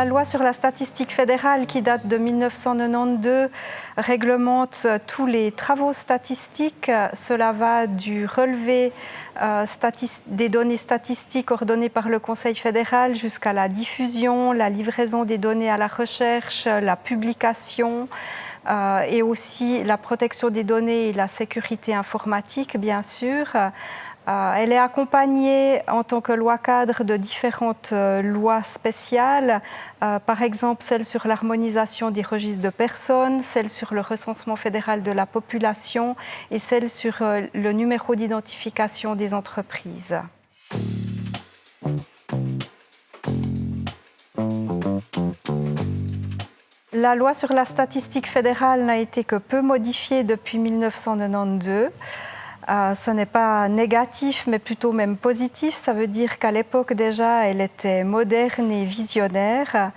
La loi sur la statistique fédérale qui date de 1992 réglemente tous les travaux statistiques. Cela va du relevé des données statistiques ordonnées par le Conseil fédéral jusqu'à la diffusion, la livraison des données à la recherche, la publication et aussi la protection des données et la sécurité informatique, bien sûr. Elle est accompagnée en tant que loi cadre de différentes lois spéciales, par exemple celle sur l'harmonisation des registres de personnes, celle sur le recensement fédéral de la population et celle sur le numéro d'identification des entreprises. La loi sur la statistique fédérale n'a été que peu modifiée depuis 1992. Ce n'est pas négatif, mais plutôt même positif. Ça veut dire qu'à l'époque déjà, elle était moderne et visionnaire.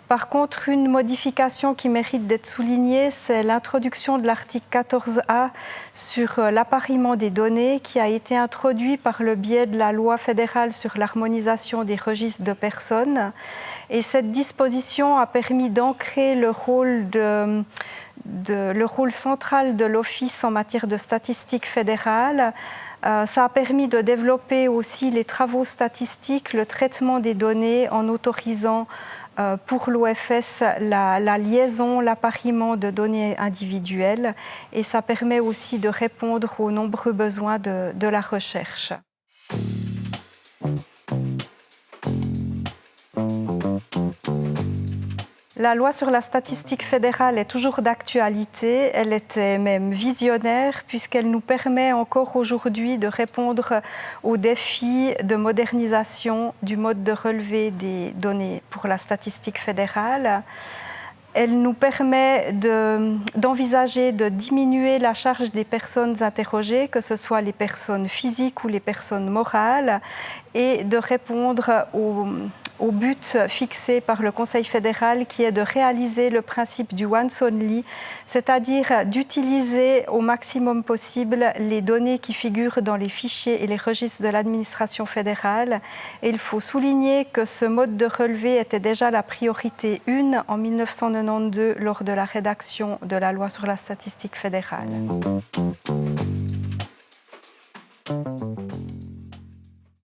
Par contre, une modification qui mérite d'être soulignée, c'est l'introduction de l'article 14A sur l'appariement des données qui a été introduit par le biais de la loi fédérale sur l'harmonisation des registres de personnes. Et cette disposition a permis d'ancrer le rôle central de l'Office en matière de statistique fédérale. Ça a permis de développer aussi les travaux statistiques, le traitement des données en autorisant pour l'OFS la liaison, l'appariement de données individuelles. Et ça permet aussi de répondre aux nombreux besoins de la recherche. La loi sur la statistique fédérale est toujours d'actualité, elle était même visionnaire puisqu'elle nous permet encore aujourd'hui de répondre aux défis de modernisation du mode de relevé des données pour la statistique fédérale. Elle nous permet d'envisager de diminuer la charge des personnes interrogées, que ce soit les personnes physiques ou les personnes morales, et de répondre au but fixé par le Conseil fédéral qui est de réaliser le principe du once only, c'est-à-dire d'utiliser au maximum possible les données qui figurent dans les fichiers et les registres de l'administration fédérale. Et il faut souligner que ce mode de relevé était déjà la priorité 1 en 1992 lors de la rédaction de la loi sur la statistique fédérale.